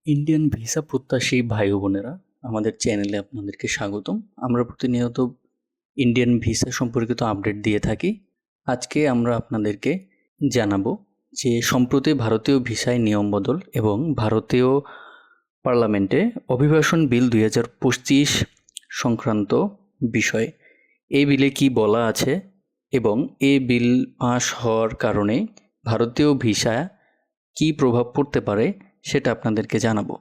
Indian visa প্রত্যাশী ভাই ও বোনেরা, আমাদের চ্যানেলে আপনাদেরকে স্বাগতম। আমরা প্রতিনিয়ত ইন্ডিয়ান ভিসা সম্পর্কিত আপডেট দিয়ে থাকি। আজকে আমরা আপনাদেরকে জানাবো যে সম্প্রতি ভারতীয় ভিসায় নিয়ম বদল এবং ভারতীয় পার্লামেন্টে অভিবাসন বিল 2025 সংক্রান্ত বিষয়। এই বিলে কি বলা আছে এবং এই বিল পাস হওয়ার কারণে ভারতীয় ভিসা কি প্রভাব পড়তে পারে সেটা আপনাদেরকে জানাবো।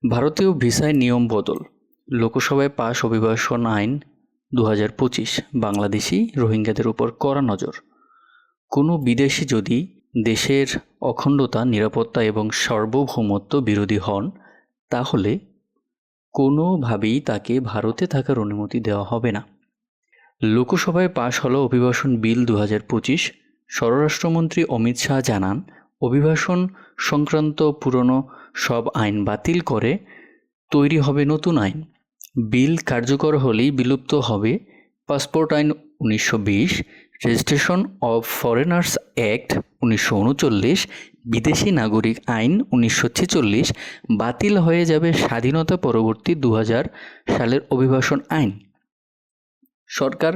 ভারতীয় ভিসায় নিয়ম বদল, লোকসভায় পাশ অভিবাসন আইন 2025 বাংলাদেশি রোহিঙ্গাদের উপর কড়া নজর। কোনো বিদেশি যদি দেশের অখণ্ডতা, নিরাপত্তা এবং সার্বভৌমত্ব বিরোধী হন তাহলে কোনোভাবেই তাকে ভারতে থাকার অনুমতি দেওয়া হবে না। লোকসভায় পাশ হলো অভিবাসন বিল 2025। স্বরাষ্ট্রমন্ত্রী অমিত শাহ জানান, অভিবাসন সংক্রান্ত পুরনো সব আইন বাতিল করে তৈরি হবে নতুন আইন। বিল কার্যকর হলেই বিলুপ্ত হবে পাসপোর্ট আইন 1920, রেজিস্ট্রেশন অফ ফরেনার্স অ্যাক্ট 1939, বিদেশি নাগরিক আইন 1946, বাতিল হয়ে যাবে স্বাধীনতা পরবর্তী 2000 সালের অভিবাসন আইন। সরকার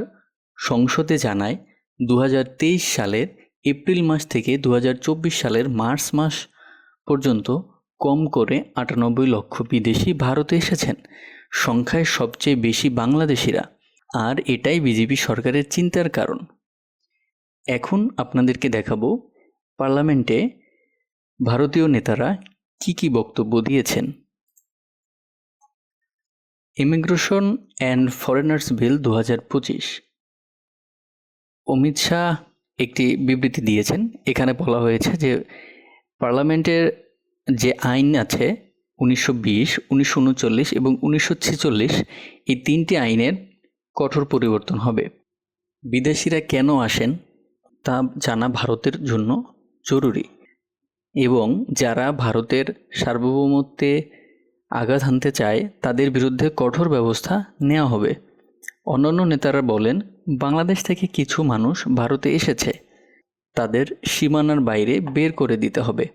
সংসদে জানায় 2023 সালের এপ্রিল মাস থেকে 2024 সালের মার্চ মাস পর্যন্ত কম করে 98 লক্ষ বিদেশি ভারতে এসেছেন। সংখ্যায় সবচেয়ে বেশি বাংলাদেশিরা, আর এটাই বিজেপি সরকারের চিন্তার কারণ। এখন আপনাদেরকে দেখাবো পার্লামেন্টে ভারতীয় নেতারা কি বক্তব্য দিয়েছেন। ইমিগ্রেশন অ্যান্ড ফরেনার্স বিল 2025। অমিত শাহ একটি বিবৃতি দিয়েছেন। এখানে বলা হয়েছে যে পার্লামেন্টের যে আইন আছে 1920, 1939 এবং 1946, এই তিনটি আইনের কঠোর পরিবর্তন হবে। বিদেশিরা কেন আসেন তা জানা ভারতের জন্য জরুরি এবং যারা ভারতের সার্বভৌমত্বে আঘাত হানতে চায় তাদের বিরুদ্ধে কঠোর ব্যবস্থা নেওয়া হবে। অন্যান্য নেতারা বলেন, বাংলাদেশ থেকে কিছু মানুষ ভারতে এসেছে, তাদের সীমানার বাইরে বের করে দিতে হবে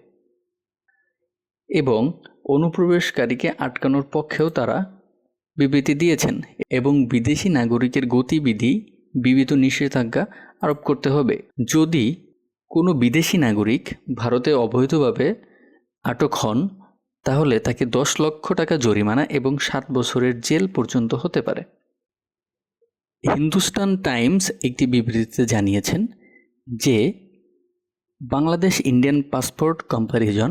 এবং অনুপ্রবেশকারীকে আটকানোর পক্ষেও তারা বিবৃতি দিয়েছেন এবং বিদেশি নাগরিকের গতিবিধি বিবিধ নিষেধাজ্ঞা আরোপ করতে হবে। যদি কোনো বিদেশি নাগরিক ভারতে অবৈধভাবে আটক হন তাহলে তাকে 10 লক্ষ টাকা জরিমানা এবং 7 বছরের জেল পর্যন্ত হতে পারে। হিন্দুস্তান টাইমস একটি বিবৃতিতে জানিয়েছেন যে Bangladesh Indian passport comparison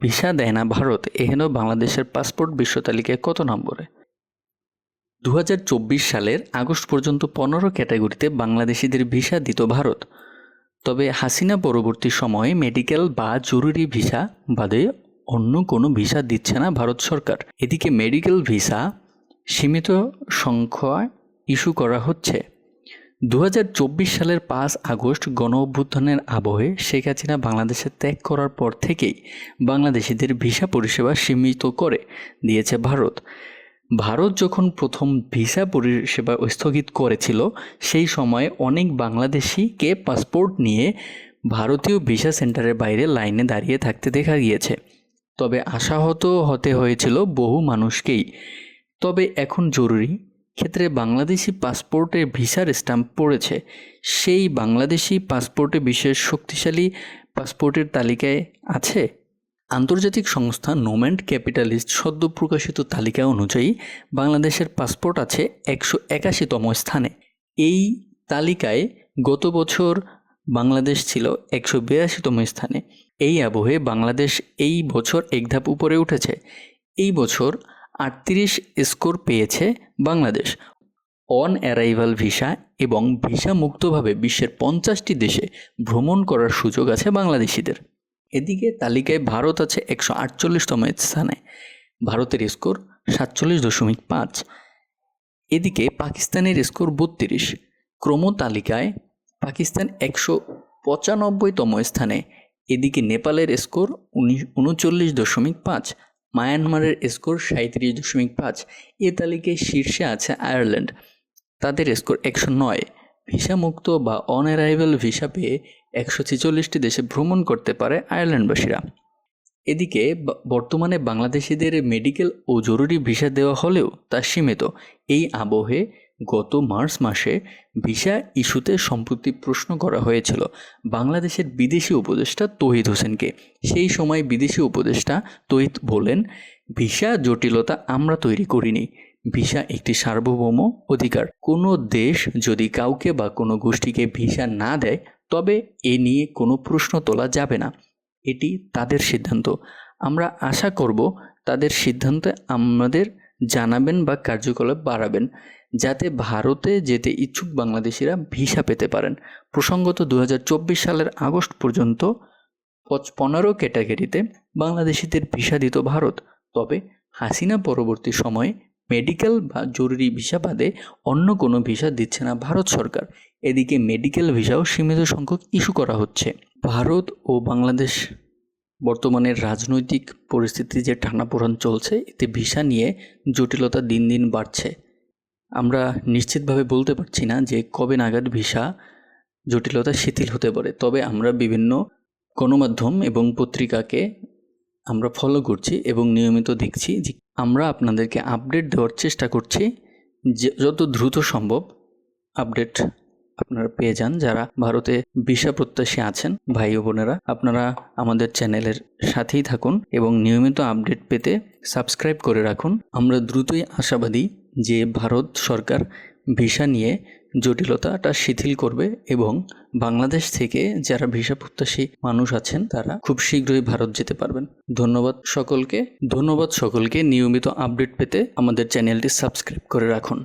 visa দেয় না ভারত, এহেন বাংলাদেশের পাসপোর্ট বিশ্ব তালিকায় কত নম্বরে। 2024 সালের আগস্ট পর্যন্ত 15 ক্যাটাগরিতে বাংলাদেশিদের ভিসা দিত ভারত। তবে হাসিনা পরবর্তী সময়ে মেডিকেল বা জরুরি ভিসা বাদে অন্য কোনো ভিসা দিচ্ছে না ভারত সরকার। এদিকে মেডিকেল ভিসা সীমিত সংখ্যায় ইস্যু করা হচ্ছে। 2024 সালের 5 আগস্ট গণ অভ্যুত্থানের আবহে শেখ হাসিনা বাংলাদেশে ত্যাগ করার পর থেকেই বাংলাদেশিদের ভিসা পরিষেবা সীমিত করে দিয়েছে ভারত। ভারত যখন প্রথম ভিসা পরিষেবা স্থগিত করেছিল সেই সময় অনেক বাংলাদেশিকে পাসপোর্ট নিয়ে ভারতীয় ভিসা সেন্টারের বাইরে লাইনে দাঁড়িয়ে থাকতে দেখা গিয়েছে। তবে আশাহত হতে হয়েছিল বহু মানুষকেই। তবে এখন জরুরি ক্ষেত্রে বাংলাদেশি পাসপোর্টের ভিসার স্ট্যাম্প পড়েছে। সেই বাংলাদেশি পাসপোর্টে বিশেষ শক্তিশালী পাসপোর্টের তালিকায় আছে। আন্তর্জাতিক সংস্থা নোম্যান্ড ক্যাপিটালিস্ট সদ্য প্রকাশিত তালিকা অনুযায়ী বাংলাদেশের পাসপোর্ট আছে 181তম স্থানে। এই তালিকায় গত বছর বাংলাদেশ ছিল 182তম স্থানে। এই আবহে বাংলাদেশ এই বছর এক ধাপ উপরে উঠেছে। এই বছর 38 স্কোর পেয়েছে বাংলাদেশ। অন অ্যারাইভাল ভিসা এবং ভিসা মুক্তভাবে বিশ্বের 50টি দেশে ভ্রমণ করার সুযোগ আছে বাংলাদেশিদের। এদিকে তালিকায় ভারত আছে 148তম স্থানে, ভারতের স্কোর 47.5। এদিকে পাকিস্তানের স্কোর 32। ক্রম তালিকায় পাকিস্তান 195তম স্থানে। এদিকে নেপালের স্কোর 39.5, মায়ানমারের স্কোর 37.5। এ তালিকায় শীর্ষে আছে আয়ারল্যান্ড, তাদের স্কোর 109। ভিসামুক্ত বা অন অ্যারাইভাল ভিসা পেয়ে 146টি দেশে ভ্রমণ করতে পারে আয়ারল্যান্ডবাসীরা। এদিকে বর্তমানে বাংলাদেশিদের মেডিকেল ও জরুরি ভিসা দেওয়া হলেও তা সীমিত। এই আবহে গত মার্চ মাসে ভিসা ইস্যুতে সম্প্রতি প্রশ্ন করা হয়েছিল বাংলাদেশের বিদেশি উপদেষ্টা তৌহিদ হোসেনকে। সেই সময় বিদেশি উপদেষ্টা তৌহিদ বলেন, ভিসা জটিলতা আমরা তৈরি করিনি, ভিসা একটি সার্বভৌম অধিকার। কোনো দেশ যদি কাউকে বা কোনো গোষ্ঠীকে ভিসা না দেয় তবে এ নিয়ে কোনো প্রশ্ন তোলা যাবে না, এটি তাদের সিদ্ধান্ত। আমরা আশা করব তাদের সিদ্ধান্তে আমাদের জানাবেন বা কার্যকলাপ বাড়াবেন, যাতে ভারতে যেতে ইচ্ছুক বাংলাদেশিরা ভিসা পেতে পারেন। প্রসঙ্গত 2024 সালের আগস্ট পর্যন্ত 15 ক্যাটাগরিতে বাংলাদেশিদের ভিসা দিত ভারত। তবে হাসিনা পরবর্তী সময়ে মেডিকেল বা জরুরি ভিসা বাদে অন্য কোনো ভিসা দিচ্ছে না ভারত সরকার। এদিকে মেডিকেল ভিসাও সীমিত সংখ্যক ইস্যু করা হচ্ছে। ভারত ও বাংলাদেশ বর্তমানের রাজনৈতিক পরিস্থিতি যে টানাপোড়েন চলছে, এতে ভিসা নিয়ে জটিলতা দিন দিন বাড়ছে। আমরা নিশ্চিতভাবে বলতে পারছি না যে কবে নাগাদ ভিসা জটিলতা শিথিল হতে পারে। তবে আমরা বিভিন্ন গণমাধ্যম এবং পত্রিকাকে আমরা ফলো করছি এবং নিয়মিত দেখছি যে আমরা আপনাদেরকে আপডেট দেওয়ার চেষ্টা করছি, যে যত দ্রুত সম্ভব আপডেট আপনারা পেয়ে যান। যারা ভারতে ভিসা প্রত্যাশী আছেন ভাই ও বোনেরা, আপনারা আমাদের চ্যানেলের সাথেই থাকুন এবং নিয়মিত আপডেট পেতে সাবস্ক্রাইব করে রাখুন। আমরা দ্রুতই আশাবাদী যে ভারত সরকার ভিসা নিয়ে জটিলতাটা শিথিল করবে এবং বাংলাদেশ থেকে যারা ভিসা প্রত্যাশী মানুষ আছেন তারা খুব শীঘ্রই ভারত যেতে পারবেন। ধন্যবাদ সকলকে নিয়মিত আপডেট পেতে আমাদের চ্যানেলটি সাবস্ক্রাইব করে রাখুন।